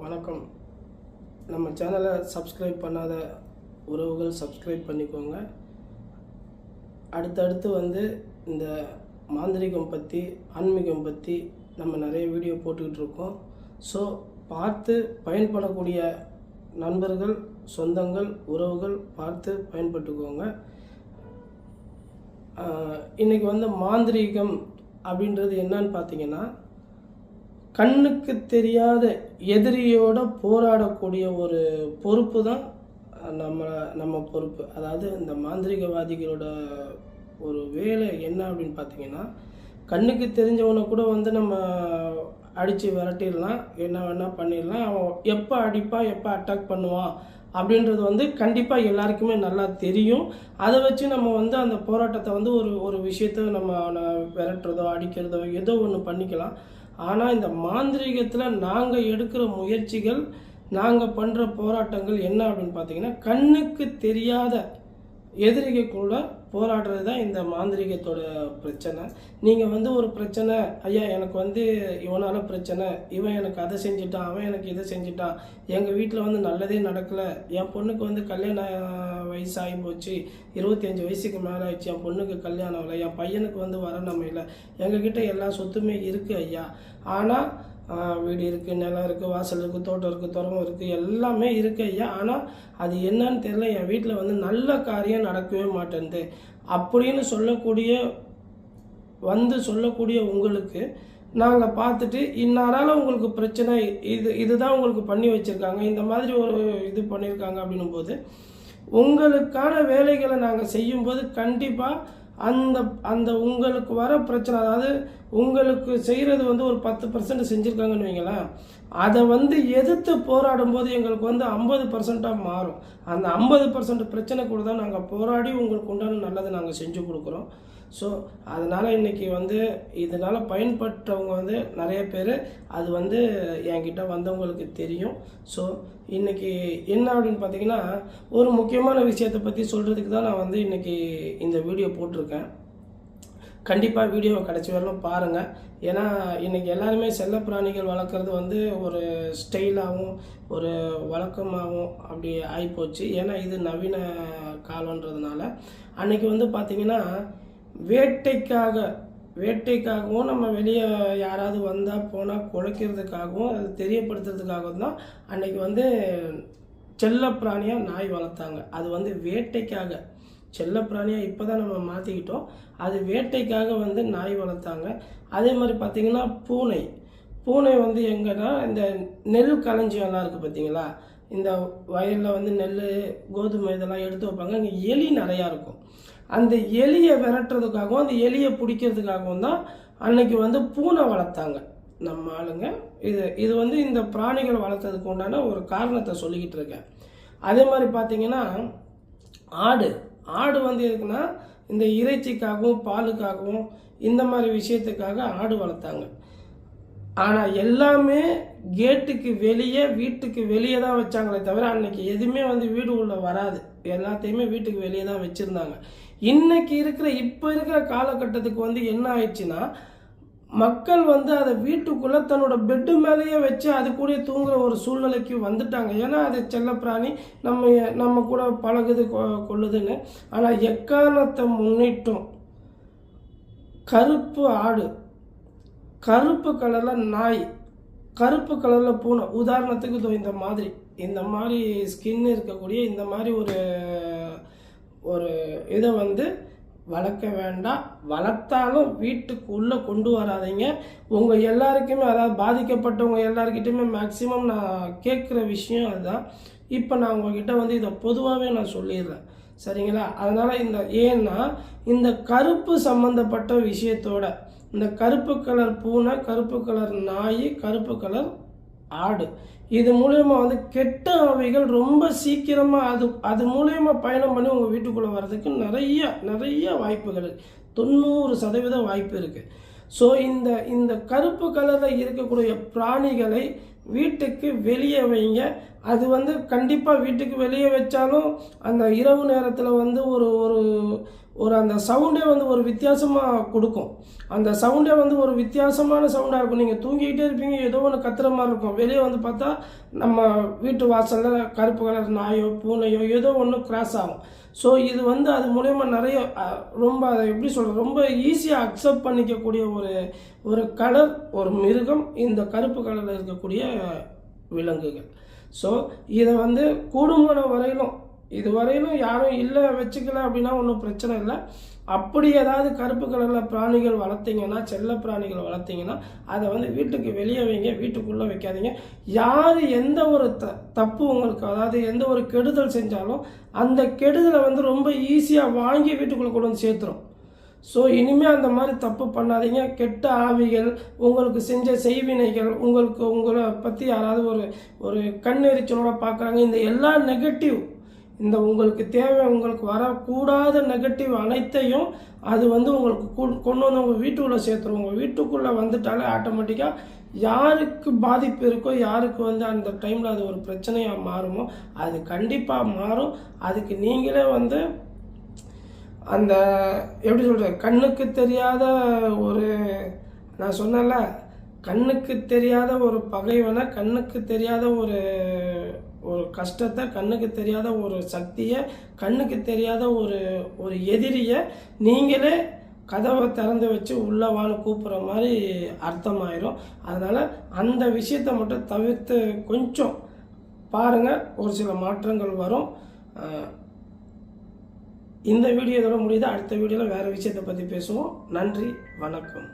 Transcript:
வணக்கம். நம்ம சேனலை சப்ஸ்கிரைப் பண்ணாத உறவுகள் சப்ஸ்கிரைப் பண்ணிக்கோங்க. அடுத்தடுத்து இந்த மாந்திரிகம் பற்றி, ஆன்மீகம் பற்றி நம்ம நிறைய வீடியோ போட்டுக்கிட்டு இருக்கோம். ஸோ பார்த்து பயன்படக்கூடிய நண்பர்கள், சொந்தங்கள், உறவுகள் பார்த்து பயன்பட்டுக்கோங்க. இன்றைக்கி மாந்திரீகம் அப்படின்றது என்னன்னு பார்த்தீங்கன்னா, கண்ணுக்கு தெரியாத எதிரியோட போராடக்கூடிய ஒரு பொறுப்பு தான் நம்ம பொறுப்பு. அதாவது இந்த மாந்திரிகவாதிகளோட ஒரு வேலை என்ன அப்படின்னு பார்த்தீங்கன்னா, கண்ணுக்கு தெரிஞ்சவனை கூட நம்ம அடித்து விரட்டிடலாம், என்ன வேணால் பண்ணிடலாம். அவன் எப்போ அடிப்பான், எப்போ அட்டாக் பண்ணுவான் அப்படின்றது கண்டிப்பாக எல்லாருக்குமே நல்லா தெரியும். அதை வச்சு நம்ம அந்த போராட்டத்தை ஒரு விஷயத்தை நம்ம அவனை விரட்டுறதோ அடிக்கிறதோ ஏதோ ஒன்று பண்ணிக்கலாம். ஆனால் இந்த மாந்திரீகத்தில் நாங்கள் எடுக்கிற முயற்சிகள், நாங்கள் பண்ணுற போராட்டங்கள் என்ன அப்படின்னு பார்த்தீங்கன்னா, கண்ணுக்கு தெரியாத எதிரிகளுக்குள்ள போராடுறது தான் இந்த மாந்திரீகத்தோட பிரச்சனை. நீங்கள் ஒரு பிரச்சனை, ஐயா எனக்கு இவனால் பிரச்சனை, இவன் எனக்கு அதை செஞ்சுட்டான், அவன் எனக்கு இதை செஞ்சுட்டான், எங்கள் வீட்டில் நல்லதே நடக்கலை, என் பொண்ணுக்கு கல்யாண வயசு ஆகி போச்சு, 25 வயசுக்கு மேலே ஆயிடுச்சு, என் பொண்ணுக்கு கல்யாணம் இல்லை, என் பையனுக்கு வரணமை இல்லை, எங்ககிட்ட எல்லா சொத்துமே இருக்குது ஐயா, ஆனால் வீடு இருக்குது, நிலம் இருக்குது, வாசல் இருக்குது, தோட்டம் இருக்குது, துறமும் இருக்குது, எல்லாமே இருக்குது ஐயா, ஆனால் அது என்னன்னு தெரியல, என் வீட்டில் நல்ல காரியம் நடக்கவே மாட்டேன்து அப்படின்னு சொல்லக்கூடிய உங்களுக்கு நாங்கள் பார்த்துட்டு, இன்னாரால் உங்களுக்கு பிரச்சனை, இதுதான் உங்களுக்கு பண்ணி வச்சுருக்காங்க, இந்த மாதிரி ஒரு இது பண்ணியிருக்காங்க அப்படின்னும் போது உங்களுக்கான வேலைகளை நாங்கள் செய்யும்போது கண்டிப்பாக அந்த உங்களுக்கு வர பிரச்சனை, அதாவது உங்களுக்கு செய்கிறது ஒரு 10% செஞ்சுருக்காங்கன்னு வைங்களேன், அதை எதிர்த்து போராடும் போது எங்களுக்கு 50%ஆக மாறும். அந்த 50% பிரச்சனை கூட தான் நாங்கள் போராடி உங்களுக்கு உண்டான நல்லதை நாங்கள் செஞ்சு கொடுக்குறோம். ஸோ அதனால் இன்றைக்கி இதனால் பயன்பட்டவங்க நிறைய பேர், அது என்கிட்ட வந்தவங்களுக்கு தெரியும். ஸோ இன்றைக்கி என்ன அப்படின்னு பார்த்தீங்கன்னா, ஒரு முக்கியமான விஷயத்தை பற்றி சொல்கிறதுக்கு தான் நான் இன்றைக்கி இந்த வீடியோ போட்டிருக்கேன். கண்டிப்பாக வீடியோவை கடைசி வரலும் பாருங்கள். ஏன்னா இன்றைக்கி எல்லாருமே செல்லப்பிராணிகள் வளர்க்குறது ஒரு ஸ்டைலாகவும் ஒரு வழக்கமாகவும் அப்படி ஆகிப்போச்சு. ஏன்னா இது நவீன காலன்றதுனால அன்றைக்கி பார்த்திங்கன்னா வேட்டைக்காகவும் நம்ம வெளியே யாராவது வந்தால் போனால் குலைக்கிறதுக்காகவும் அது தெரியப்படுத்துறதுக்காகவும் தான் அன்றைக்கி செல்லப்பிராணியாக நாய் வளர்த்தாங்க. அது வேட்டைக்காக, செல்லப்பிராணியாக இப்போ தான் நம்ம மாற்றிக்கிட்டோம். அது வேட்டைக்காக நாய் வளர்த்தாங்க. அதே மாதிரி பார்த்திங்கன்னா பூனை எங்கன்னா இந்த நெல் களஞ்சியம்லாம் இருக்குது பார்த்தீங்களா, இந்த வயலில் நெல், கோதுமை இதெல்லாம் எடுத்து வைப்பாங்க. இங்கே எலி நிறையா இருக்கும். அந்த எலியை விரட்டுறதுக்காகவும் அந்த எலியை பிடிக்கிறதுக்காகவும் தான் அன்னைக்கு பூனை வளர்த்தாங்க நம்ம ஆளுங்க. இது இந்த பிராணிகள் வளர்த்ததுக்கு உண்டான ஒரு காரணத்தை சொல்லிக்கிட்டு இருக்கேன். அதே மாதிரி பார்த்தீங்கன்னா ஆடு எதுக்குன்னா இந்த இறைச்சிக்காகவும் பாலுக்காகவும் இந்த மாதிரி விஷயத்துக்காக ஆடு வளர்த்தாங்க. ஆனால் எல்லாமே கேட்டுக்கு வெளியே, வீட்டுக்கு வெளியே தான் வச்சாங்களே தவிர அன்னைக்கு எதுவுமே வீடு உள்ள வராது, எல்லாத்தையுமே வீட்டுக்கு வெளியே தான் வச்சுருந்தாங்க. இன்னைக்கு இப்போ இருக்கிற காலகட்டத்துக்கு என்ன ஆயிடுச்சுன்னா, மக்கள் அதை வீட்டுக்குள்ளே தன்னோட பெட்டு மேலேயே வச்சு அது கூட தூங்குற ஒரு சூழ்நிலைக்கு வந்துட்டாங்க. ஏன்னா அது செல்லப்பிராணி, நம்ம கூட பழகுது, கொள்ளுதுன்னு. ஆனால் எக்காரணத்தை முன்னிட்டும் கருப்பு ஆடு, கருப்பு கலரில் நாய், கருப்பு கலரில் பூனை, உதாரணத்துக்கு இந்த மாதிரி ஸ்கின் இருக்கக்கூடிய இந்த மாதிரி ஒரு இதை வளர்க்க வேண்டாம். வளர்த்தாலும் வீட்டுக்கு உள்ளே கொண்டு வராதீங்க. உங்கள் எல்லாருக்குமே, அதாவது பாதிக்கப்பட்டவங்க எல்லாருக்கிட்டையுமே மேக்சிமம் நான் கேட்குற விஷயம் அதுதான். இப்போ நான் உங்ககிட்ட இதை பொதுவாகவே நான் சொல்லிடுறேன், சரிங்களா? அதனால் ஏன்னா இந்த கருப்பு சம்மந்தப்பட்ட விஷயத்தோட, இந்த கருப்பு கலர் பூனை, கருப்பு கலர் நாய், கருப்பு கலர் ஆடு, இது மூலயமா கெட்ட ஆவிகள் ரொம்ப சீக்கிரமாக அது மூலயமா பயணம் பண்ணி உங்கள் வீட்டுக்குள்ளே வர்றதுக்கு நிறைய வாய்ப்புகள், 90% வாய்ப்பு இருக்குது. ஸோ இந்த கருப்பு கலரில் இருக்கக்கூடிய பிராணிகளை வீட்டுக்கு வெளியே வைங்க. அது வந்து கண்டிப்பாக வீட்டுக்கு வெளியே வச்சாலும் அந்த இரவு நேரத்தில் வந்து ஒரு ஒரு ஒரு அந்த சவுண்டே வந்து ஒரு வித்தியாசமாக கொடுக்கும். அந்த சவுண்டே வந்து ஒரு வித்தியாசமான சவுண்டாக இருக்கும். நீங்கள் தூங்கிக்கிட்டே இருப்பீங்க, ஏதோ ஒன்று கத்துற மாதிரி இருக்கும். வெளியே வந்து பார்த்தா நம்ம வீட்டு வாசலில் கருப்பு கலர் நாயோ பூனையோ ஏதோ ஒன்று கிராஸ் ஆகும். ஸோ இது வந்து அது மூலயமா நிறைய ரொம்ப அதை எப்படி சொல்கிறது, ரொம்ப ஈஸியாக அக்செப்ட் பண்ணிக்கக்கூடிய ஒரு கலர், ஒரு மிருகம் இந்த கருப்பு கலரில் இருக்கக்கூடிய விலங்குகள். ஸோ இதை வந்து கூடுமான வரையிலும் இதுவரையிலும் யாரும் இல்லை வச்சுக்கல அப்படின்னா ஒன்றும் பிரச்சனை இல்லை. அப்படி ஏதாவது கருப்பு கலரில் பிராணிகள் வளர்த்திங்கன்னா, செல்ல பிராணிகள் வளர்த்திங்கன்னா அதை வந்து வீட்டுக்கு வெளியே வைங்க, வீட்டுக்குள்ளே வைக்காதீங்க. யார் எந்த ஒரு தப்பு உங்களுக்கு, அதாவது எந்த ஒரு கெடுதல் செஞ்சாலும் அந்த கெடுதலை வந்து ரொம்ப ஈஸியாக வாங்கி வீட்டுக்குள்ளே கொண்டு வந்து சேர்த்துரும். ஸோ இனிமேல் அந்த மாதிரி தப்பு பண்ணாதீங்க. கெட்ட ஆவிகள், உங்களுக்கு செஞ்ச செய்வினைகள், உங்களை பற்றி யாராவது ஒரு கண்ணெரிச்சலோட பார்க்குறாங்க, இந்த எல்லா நெகட்டிவ், இந்த உங்களுக்கு தேவை, உங்களுக்கு வரக்கூடாத நெகட்டிவ் அனைத்தையும் அது வந்து உங்களுக்கு கொண்டு வந்து உங்கள் வீட்டுக்குள்ளே சேர்த்துரும். உங்கள் வீட்டுக்குள்ளே வந்துட்டாலே ஆட்டோமேட்டிக்காக யாருக்கு பாதிப்பு இருக்கோ, யாருக்கு வந்து அந்த டைமில் அது ஒரு பிரச்சனையாக மாறுமோ அது கண்டிப்பாக மாறும். அதுக்கு நீங்களே வந்து அந்த எப்படி சொல்கிறது, கண்ணுக்கு தெரியாத ஒரு, நான் சொன்னல, கண்ணுக்கு தெரியாத ஒரு பகைவனை, கண்ணுக்கு தெரியாத ஒரு கஷ்டத்தை, கண்ணுக்கு தெரியாத ஒரு சக்தியை, கண்ணுக்கு தெரியாத ஒரு எதிரியை நீங்களே கதவை திறந்து வச்சு உள்ளவான்னு கூப்பிட்ற மாதிரி அர்த்தமாயிரும். அதனால் அந்த விஷயத்தை மட்டும் தவிர்த்து கொஞ்சம் பாருங்கள், ஒரு சில மாற்றங்கள் வரும். இந்த வீடியோ இதோட முடியுது. அடுத்த வீடியோவில் வேறு விஷயத்தை பற்றி பேசுவோம். நன்றி, வணக்கம்.